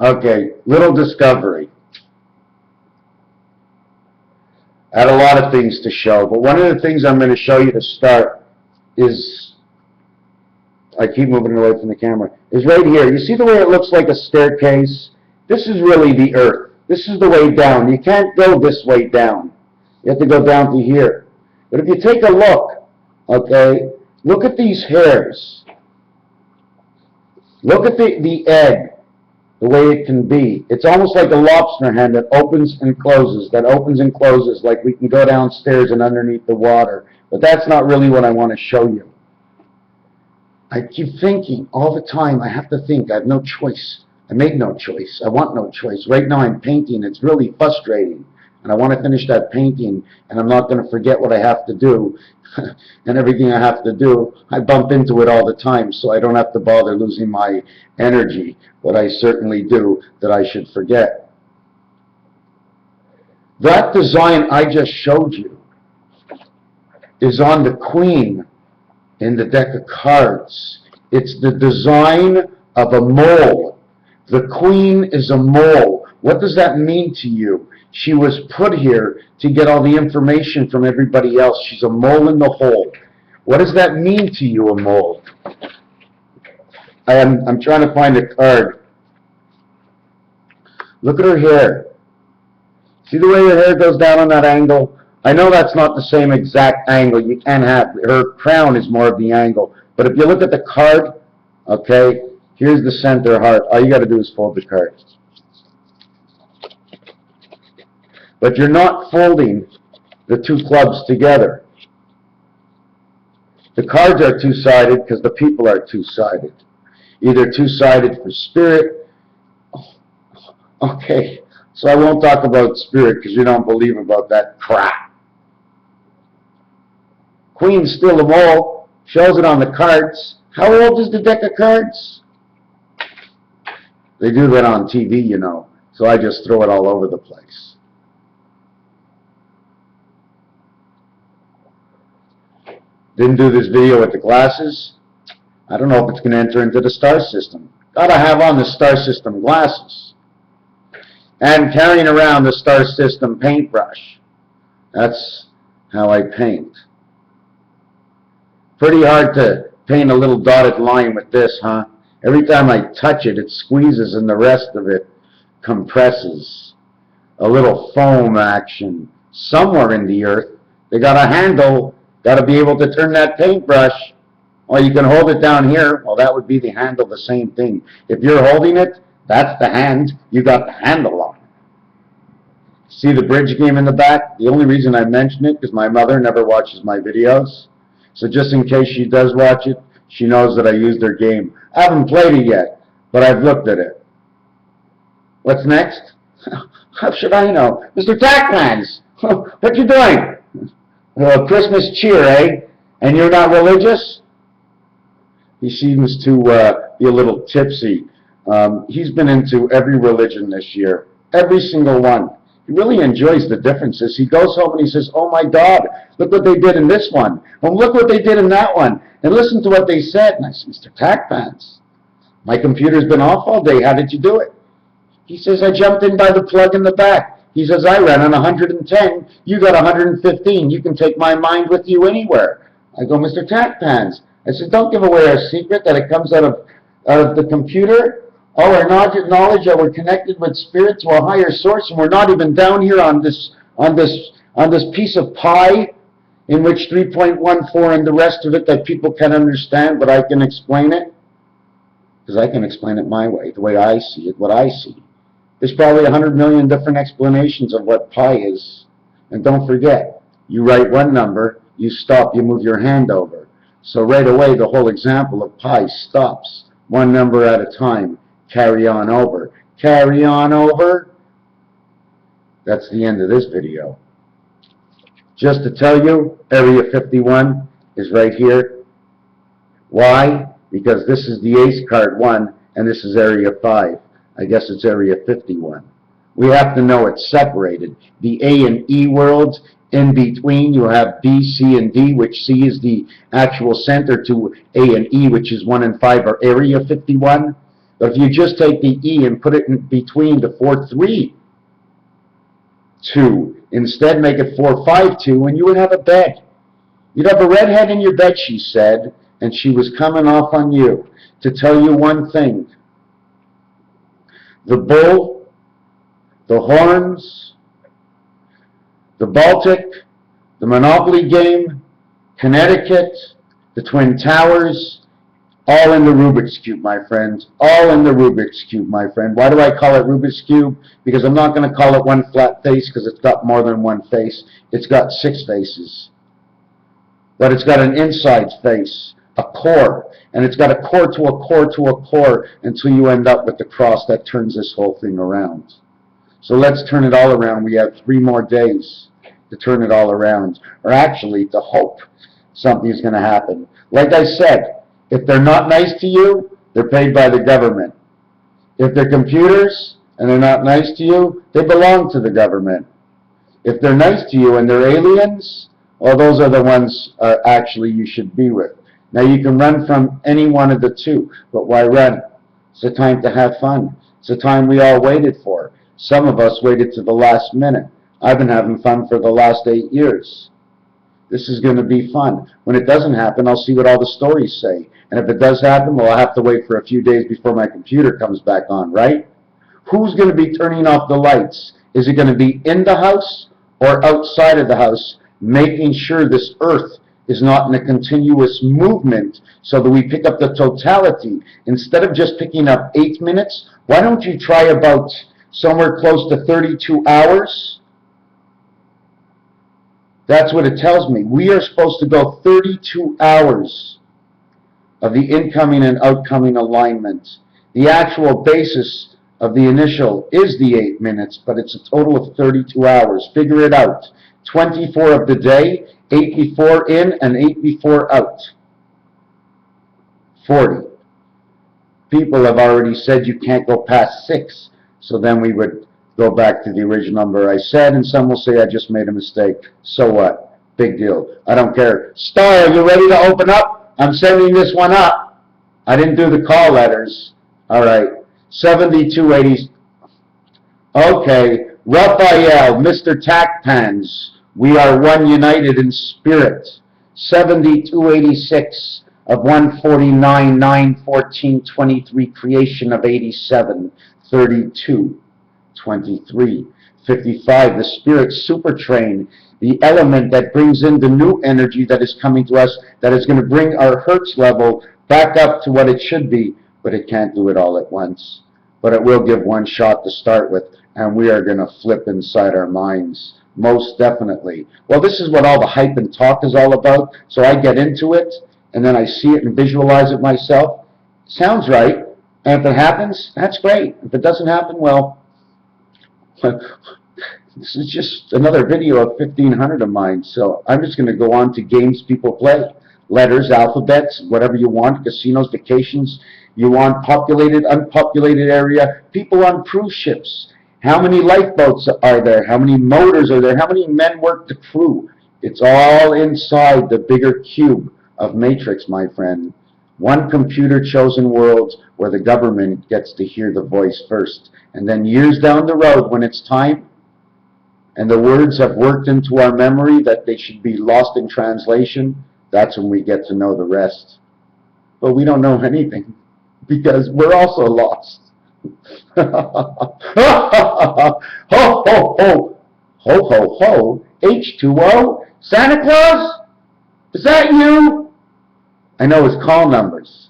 Okay, little discovery. I had a lot of things to show, but one of the things I'm going to show you to start is, I keep moving away from the camera, is right here. You see the way it looks like a staircase? This is really the earth. This is the way down. You can't go this way down. You have to go down to here. But if you take a look, okay, look at these hairs. Look at the egg, the way it can be. It's almost like a lobster hand that opens and closes, like we can go downstairs and underneath the water. But that's not really what I want to show you. I keep thinking all the time, I have to think, I have no choice. I made no choice. I want no choice. Right now I'm painting. It's really frustrating. And I want to finish that painting, and I'm not going to forget what I have to do. And everything I have to do, I bump into it all the time, so I don't have to bother losing my energy. But I certainly do that I should forget. That design I just showed you is on the Queen in the deck of cards. It's the design of a mole. The Queen is a mole. What does that mean to you? She was put here to get all the information from everybody else. She's a mole in the hole. What does that mean to you, a mole? I'm trying to find a card. Look at her hair. See the way her hair goes down on that angle? I know that's not the same exact angle. You can have, her crown is more of the angle. But if you look at the card, okay, here's the center heart. All you got to do is fold the card. But you're not folding the two clubs together. The cards are two-sided because the people are two-sided. Either two-sided for spirit. Okay, so I won't talk about spirit because you don't believe about that crap. Queen's still a mole. Shows it on the cards. How old is the deck of cards? They do that on TV, you know. So I just throw it all over the place. Didn't do this video with the glasses. I don't know if it's going to enter into the star system. Gotta have on the star system glasses. And carrying around the star system paintbrush. That's how I paint. Pretty hard to paint a little dotted line with this, huh? Every time I touch it, it squeezes and the rest of it compresses. A little foam action. Somewhere in the earth, they got a handle. Got to be able to turn that paintbrush. Or you can hold it down here. Well, that would be the handle, the same thing. If you're holding it, that's the hand. You got the handle on. See the bridge game in the back? The only reason I mention it is my mother never watches my videos. So just in case she does watch it, she knows that I used her game. I haven't played it yet, but I've looked at it. What's next? How should I know? Mr. Tackmans, what you doing? Christmas cheer, eh? And you're not religious? He seems to be a little tipsy. He's been into every religion this year. Every single one. He really enjoys the differences. He goes home and he says, oh my God, look what they did in this one. Oh, look what they did in that one. And listen to what they said. And I said, Mr. Tackpants, my computer's been off all day. How did you do it? He says, I jumped in by the plug in the back. He says, I ran on 110. You got 115. You can take my mind with you anywhere. I go, Mr. Tackpants. I said, don't give away our secret that it comes out of the computer. All our knowledge that we're connected with spirit to a higher source, and we're not even down here on this piece of pie in which 3.14 and the rest of it that people can understand, but I can explain it. Because I can explain it my way, the way I see it, what I see. There's probably 100 million different explanations of what pi is. And don't forget, you write one number, you stop, you move your hand over. So right away, the whole example of pi stops. One number at a time. Carry on over. Carry on over. That's the end of this video. Just to tell you, Area 51 is right here. Why? Because this is the ace card 1, and this is Area 5. I guess it's Area 51. We have to know it's separated. The A and E worlds, in between you have B, C, and D, which C is the actual center to A and E, which is 1 and 5 are Area 51. But if you just take the E and put it in between the 4-3-2, instead make it 4-5-2, and you would have a bed. You'd have a redhead in your bed, she said, and she was coming off on you to tell you one thing. The bull, the horns, the Baltic, the Monopoly game, Connecticut, the Twin Towers, all in the Rubik's Cube, my friend. All in the Rubik's Cube, my friend. Why do I call it Rubik's Cube? Because I'm not going to call it one flat face, because it's got more than one face. It's got 6 faces. But it's got an inside face, a core. And it's got a core to a core to a core until you end up with the cross that turns this whole thing around. So let's turn it all around. We have 3 more days to turn it all around. Or actually, to hope something is going to happen. Like I said, if they're not nice to you, they're paid by the government. If they're computers and they're not nice to you, they belong to the government. If they're nice to you and they're aliens, well, those are the ones actually you should be with. Now, you can run from any one of the two, but why run? It's a time to have fun. It's a time we all waited for. Some of us waited to the last minute. I've been having fun for the last 8 years. This is going to be fun. When it doesn't happen, I'll see what all the stories say. And if it does happen, well, I'll have to wait for a few days before my computer comes back on, right? Who's going to be turning off the lights? Is it going to be in the house or outside of the house, making sure this earth is not in a continuous movement so that we pick up the totality? Instead of just picking up 8 minutes, why don't you try about somewhere close to 32 hours? That's what it tells me. We are supposed to go 32 hours of the incoming and outcoming alignment. The actual basis of the initial is the 8 minutes, but it's a total of 32 hours. Figure it out. 24 of the day, 8 before in and 8 before out. 40. People have already said you can't go past 6, so then we would go back to the original number I said, and some will say I just made a mistake. So what? Big deal. I don't care. Star, are you ready to open up? I'm sending this one up. I didn't do the call letters. All right. 7280. Okay. Raphael, Mr. Tactans. We are one united in spirit. 7286 of 149, 914, 23. Creation of 87, 32, 23. 55. The spirit super train. The element that brings in the new energy that is coming to us, that is going to bring our Hertz level back up to what it should be, but it can't do it all at once. But it will give one shot to start with, and we are going to flip inside our minds, most definitely. Well, this is what all the hype and talk is all about, so I get into it, and then I see it and visualize it myself. Sounds right, and if it happens, that's great. If it doesn't happen, well, this is just another video of 1500 of mine, so I'm just going to go on to games people play. Letters, alphabets, whatever you want, casinos, vacations, you want populated, unpopulated area, people on cruise ships. How many lifeboats are there? How many motors are there? How many men work the crew? It's all inside the bigger cube of Matrix, my friend. One computer-chosen world where the government gets to hear the voice first. And then years down the road, when it's time, and the words have worked into our memory that they should be lost in translation, that's when we get to know the rest. But we don't know anything, because we're also lost. Ho, ho, ho. Ho, ho, ho. H2O? Santa Claus? Is that you? I know his call numbers.